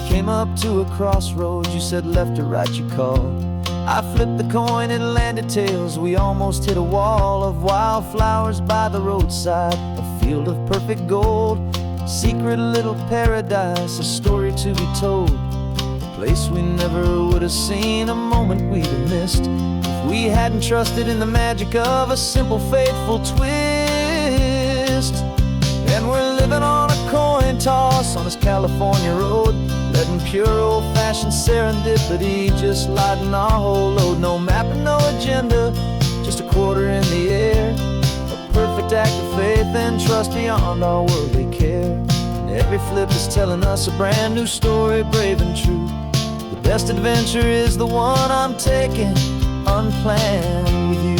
Came up to a crossroads, you said left or right, you called. I flipped the coin, it landed tails. We almost hit a wall of wildflowers by the roadside, a field of perfect gold, secret little paradise, a story to be told, a place we never would have seen, a moment we'd have missed if we hadn't trusted in the magic of a simple, faithful twist. And we're living on a coin toss on this California road, letting pure old-fashioned serendipity just lighten our whole load. No map and no agenda, just a quarter in the air. A perfect act of faith and trust beyond our worldly care. And Every flip is telling us a brand new story, brave and true. The best adventure is the one I'm taking, unplanned with you.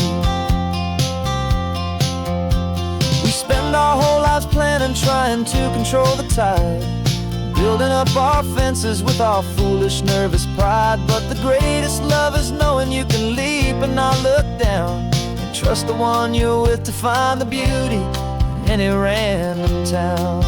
We spend our whole lives planning, trying to control the tide, building up our fences with our foolish, nervous pride. But the greatest love is knowing you can leap and not look down, and trust the one you're with to find the beauty in any random town.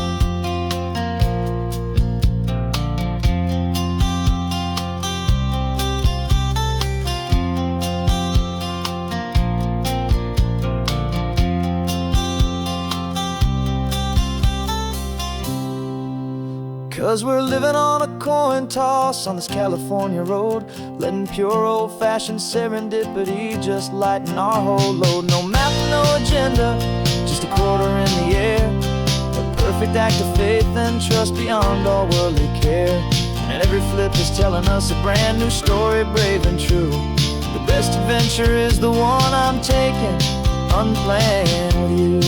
'Cause we're living on a coin toss on this California road, letting pure old-fashioned serendipity just lighten our whole load. No map, no agenda, just a quarter in the air, a perfect act of faith and trust beyond all worldly care. And every flip is telling us a brand new story, brave and true. The best adventure is the one I'm taking, unplanned with you.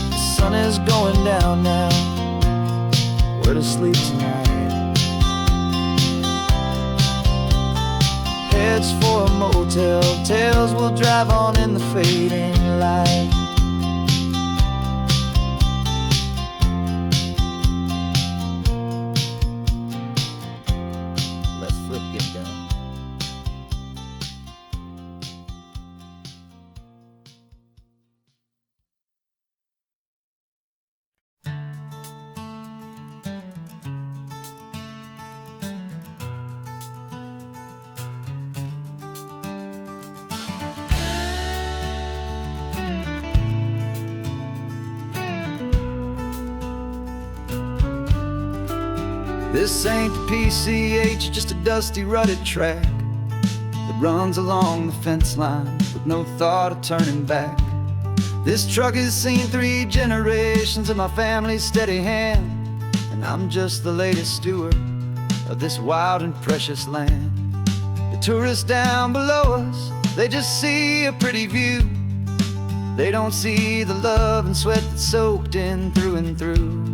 The sun is going down now, we're to sleep tonight. Heads for a motel, tails will drive on in the fading light. Let's flip get done. This ain't the PCH, just a dusty, rutted track that runs along the fence line with no thought of turning back. This truck has seen 3 generations of my family's steady hand, and I'm just the latest steward of this wild and precious land. The tourists down below us, they just see a pretty view. They don't see the love and sweat that's soaked in through and through.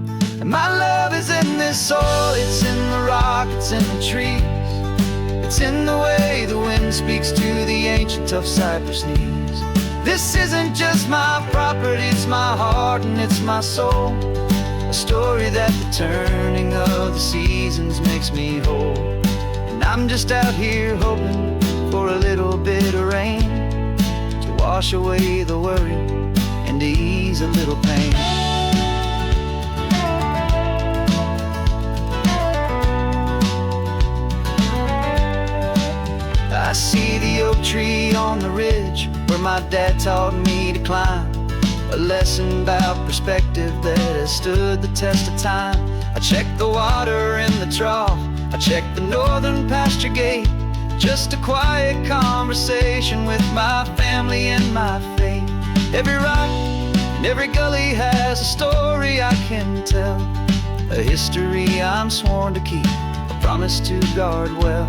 And my love is in this soil, it's in the rock, it's in the trees. It's in the way the wind speaks to the ancient tough cypress knees. This isn't just my property, it's my heart and it's my soul. A story that the turning of the seasons makes me whole. And I'm just out here hoping for a little bit of rain to wash away the worry and to ease a little pain. I see the oak tree on the ridge where my dad taught me to climb, a lesson about perspective that has stood the test of time. I check the water in the trough, I check the northern pasture gate, just a quiet conversation with my family and my faith. Every rock and every gully has a story I can tell, a history I'm sworn to keep, a promise to guard well.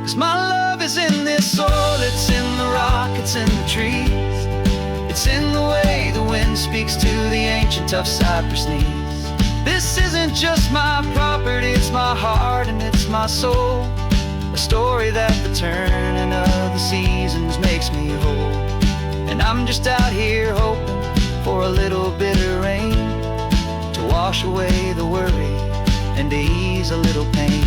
'Cause my love is in this soil, it's in the rock, it's in the trees. It's in the way the wind speaks to the ancient tough cypress knees. This isn't just my property, it's my heart and it's my soul. A story that the turning of the seasons makes me whole. And I'm just out here hoping for a little bit of rain to wash away the worry and to ease a little pain.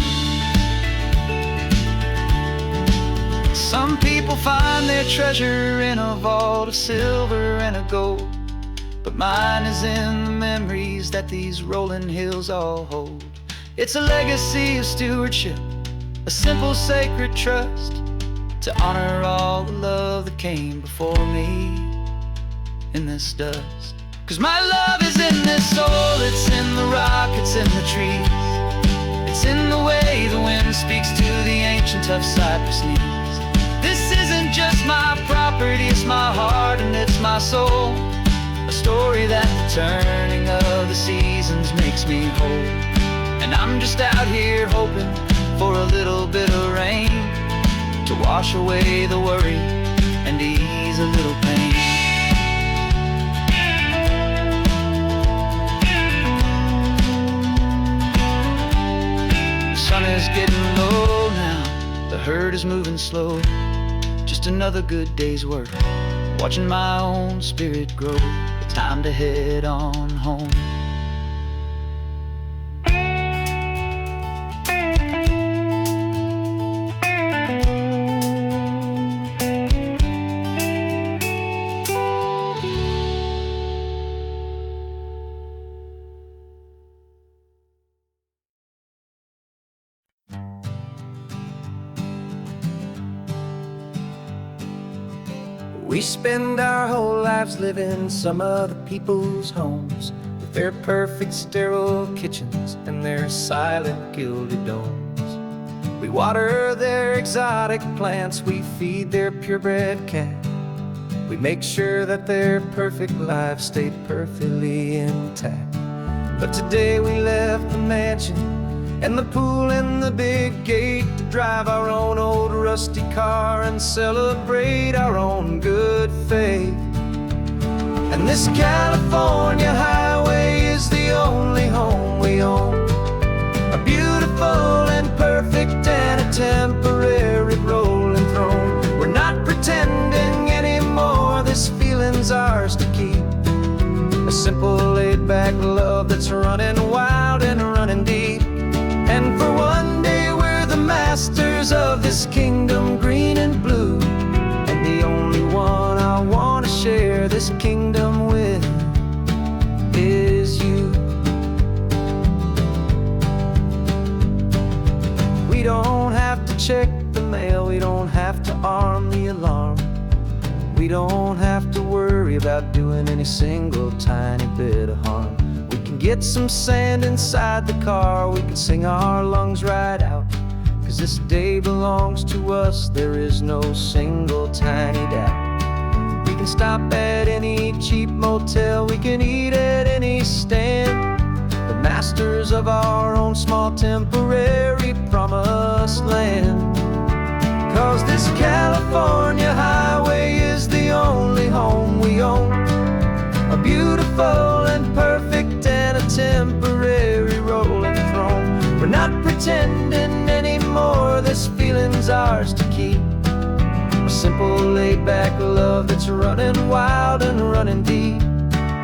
Some people find their treasure in a vault of silver and of gold, but mine is in the memories that these rolling hills all hold. It's a legacy of stewardship, a simple sacred trust, to honor all the love that came before me in this dust. 'Cause my love is in this soul, it's in the rock, it's in the trees. It's in the way the wind speaks to the ancient tough cypress knees. This isn't just my property, it's my heart and it's my soul. A story that the turning of the seasons makes me whole. And I'm just out here hoping for a little bit of rain to wash away the worry and ease a little pain. The sun is getting low now, the herd is moving slow. Just another good day's work, watching my own spirit grow. It's time to head on home. We spend our whole lives living some other people's homes, with their perfect sterile kitchens and their silent gilded domes. We water their exotic plants, we feed their purebred cat. We make sure that their perfect lives stayed perfectly intact. But today we left the mansion and the pool and the big gate to drive our own old rusty car and celebrate our own good faith. And this California highway is the only home we own, a beautiful and perfect and a temporary rolling throne. We're not pretending anymore, this feeling's ours to keep, a simple laid-back love that's running wild and running deep. And for one day we're the masters of this kingdom green and blue, and the only one I want to share this kingdom with is you. We don't have to check the mail, we don't have to arm the alarm, we don't have to worry about doing any single tiny bit of harm. We can get some sand inside the car, we can sing our lungs right out, 'cause this day belongs to us, there is no single tiny doubt. We can stop at any cheap motel, we can eat at any stand, the masters of our own small temporary promised land. 'Cause this California highway is the only home we own, a beautiful and perfect and a temporary rolling throne. We're not pretending anymore, this feeling's ours to keep, a simple laid-back love that's running wild and running deep.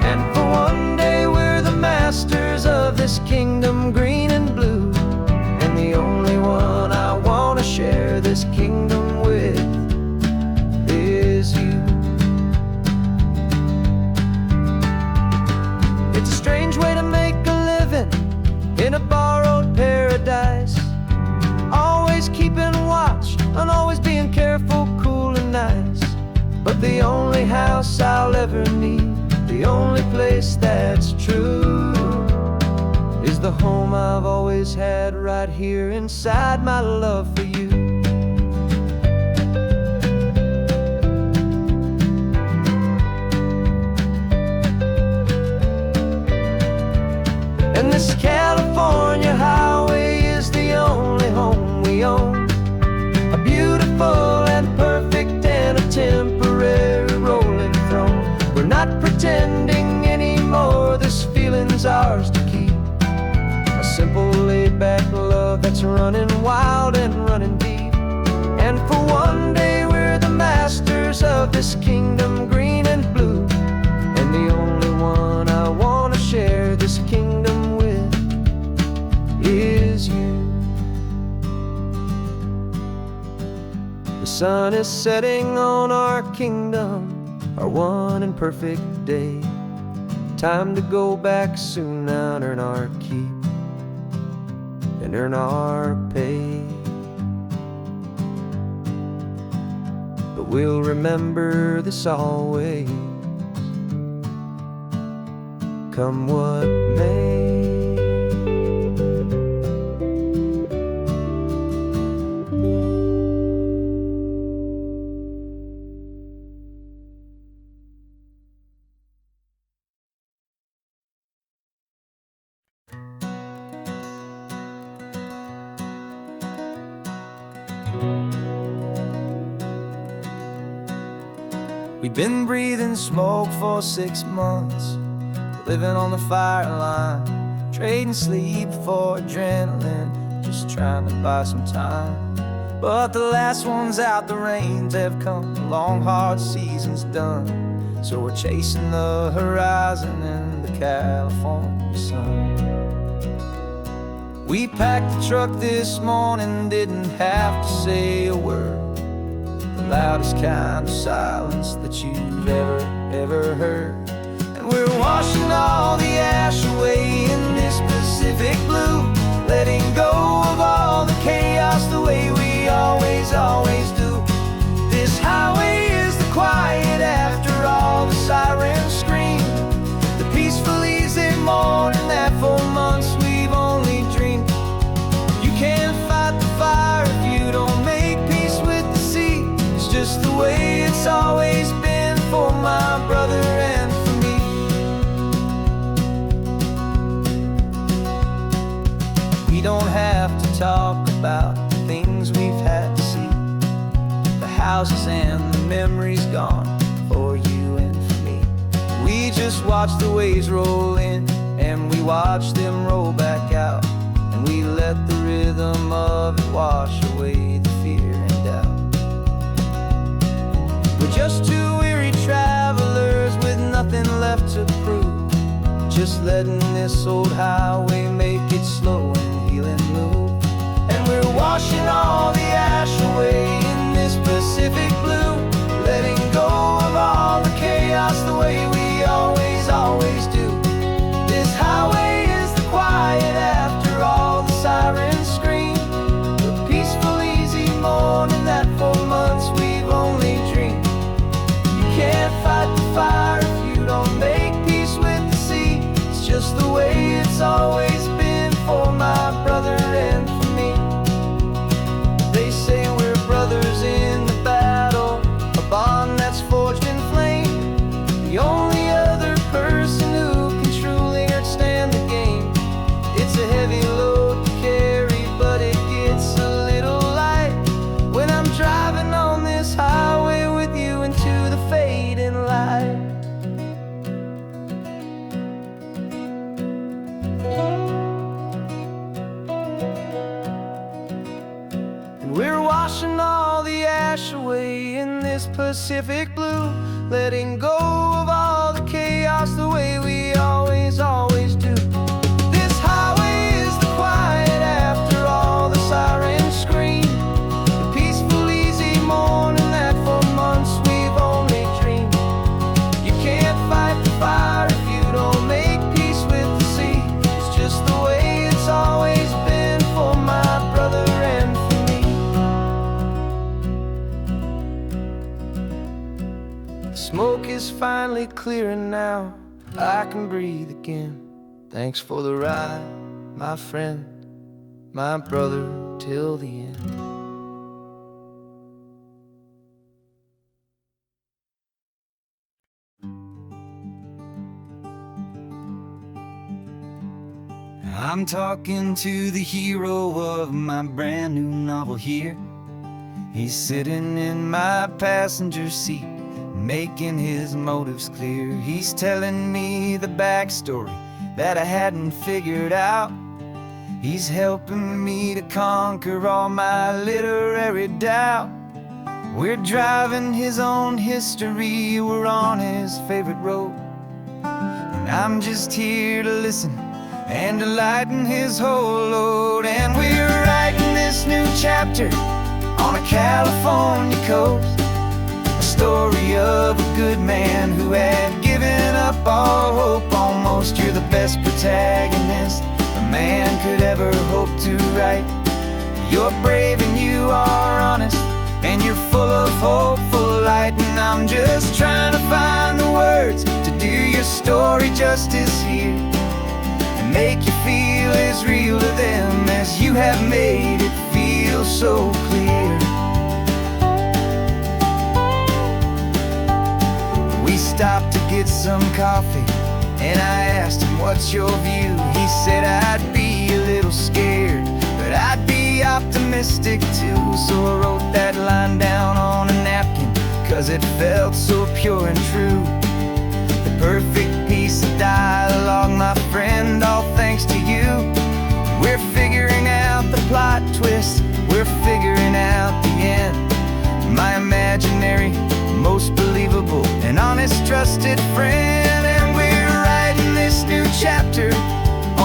And for one day we're the masters of this kingdom green and blue, and the only one I want to share this kingdom with is you. It's a strange way to make a living in a borrowed paradise, always keeping watch and always being careful, cool and nice. But the only house I'll ever need, the only place that's true, is the home I've always had right here inside my love for you. And this California highway is the only home we own, a beautiful and perfect and a temporary rolling throne. We're not pretending anymore, this feeling's ours to keep, a simple laid-back love that's running wild and running deep. And for one day we're the masters of this kingdom green and blue, and the only one I want to share this kingdom with is you. The sun is setting on our kingdom, our one and perfect day. Time to go back soon now and earn our keep and earn our pay. But we'll remember this always, come what may. We'd been breathing smoke for 6 months, living on the fire line, trading sleep for adrenaline, just trying to buy some time. But the last one's out, the rains have come, the long hard season's done. So we're chasing the horizon in the California sun. We packed the truck this morning, didn't have to say a word. The loudest kind of silence that you've ever heard. And we're washing all the ash away in this Pacific blue, letting go of all the chaos the way we always do. This highway is the quiet after all the sirens scream, the peaceful easy morning that for months we've only dreamed. You can't fight the fire if you don't make peace with the sea. It's just the way it's always been for my brother and for me. We don't have to talk about the things we've had to see, the houses and the memories gone for you and for me. We just watch the waves roll in, and we watch them roll back out, and we let the rhythm of it wash away the fear and doubt. We're just two weary travelers with nothing left to prove, just letting this old highway make it slow and healing move. And we're washing all the ash away in this Pacific blue, letting go of all the chaos the way we always do. This highway is the quiet after all the sirens scream, the peaceful easy morning that for months we've only dreamed. You can't fight the fire if you don't make peace with the sea. It's just the way it's always been for my brother and for me. They say we're brothers in the battle, a bond that's forged in flame. The only other person who can truly understand the game. It's a heavy load to carry, but it gets a little light when I'm driving on this highway with you into the fading light. We're washing all the ash away in this Pacific blue, letting go of all the chaos the way we always do. This highway is the quiet after all the sirens scream, the peaceful easy morning that for months we've only dreamed. You can't fight the fire if you don't make peace with the sea. It's just the way it's always been for my brother and for me. Smoke is finally clearing now, I can breathe again. Thanks for the ride, my friend, my brother, till the end. I'm talking to the hero of my brand new novel here. He's sitting in my passenger seat, making his motives clear. He's telling me the backstory that I hadn't figured out. He's helping me to conquer all my literary doubt. We're driving his own history, we're on his favorite road, and I'm just here to listen and to lighten his whole load. And we're writing this new chapter on a California coast, a story of a good man who had given up all hope almost. You're the best protagonist a man could ever hope to write. You're brave and you are honest, and you're full of hopeful light. And I'm just trying to find the words to do your story justice here, and make you feel as real to them as you have made it feel so clear. We stopped to get some coffee, and I asked him, what's your view? He said, I'd be a little scared, but I'd be optimistic too. So I wrote that line down on a napkin, 'cause it felt so pure pure and true. The perfect piece of dialogue, my friend, all thanks to you. We're figuring out the plot twist, we're figuring out the end. My imaginary, most believable and honest trusted friend. And we're writing this new chapter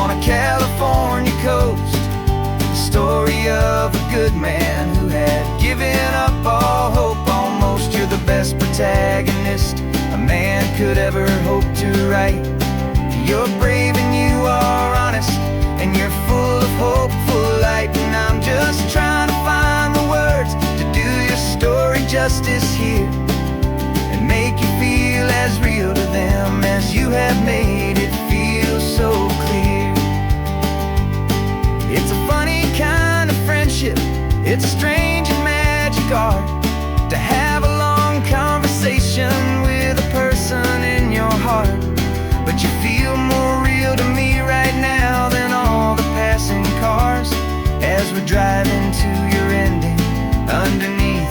on a California coast, the story of a good man who had given up all hope almost. You're the best protagonist a man could ever hope to write. You're brave and you are honest, and you're full of hopeful light. And I'm just trying to find the words to do your story justice here, and make you feel as real to them as you have made it feel so clear. It's a funny kind of friendship, it's strange and magic art to have a long conversation with a person in your heart. But you feel more real to me right now than all the passing cars, as we're driving to your ending underneath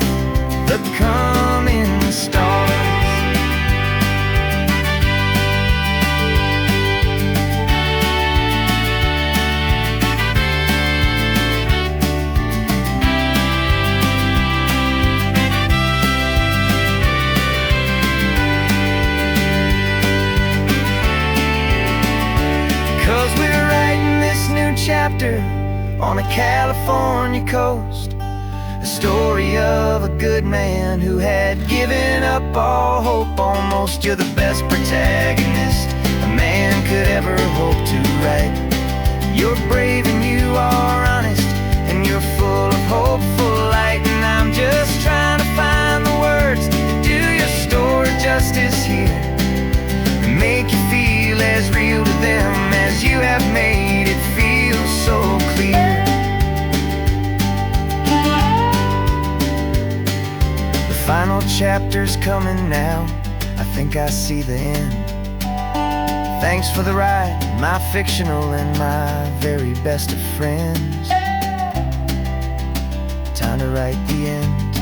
the coming stars. 'Cause we're writing this new chapter on a California coast, a story of a good man who had given up all hope almost. You're the best protagonist a man could ever hope to write. You're brave and you are honest, and you're full of hopeful light. And I'm just trying to find the words to do your story justice here, and make you feel as real to them as you have made it feel so clear. The final chapter's coming now, I think I see the end. Thanks for the ride, my fictional and my very best of friends. Time to write the end.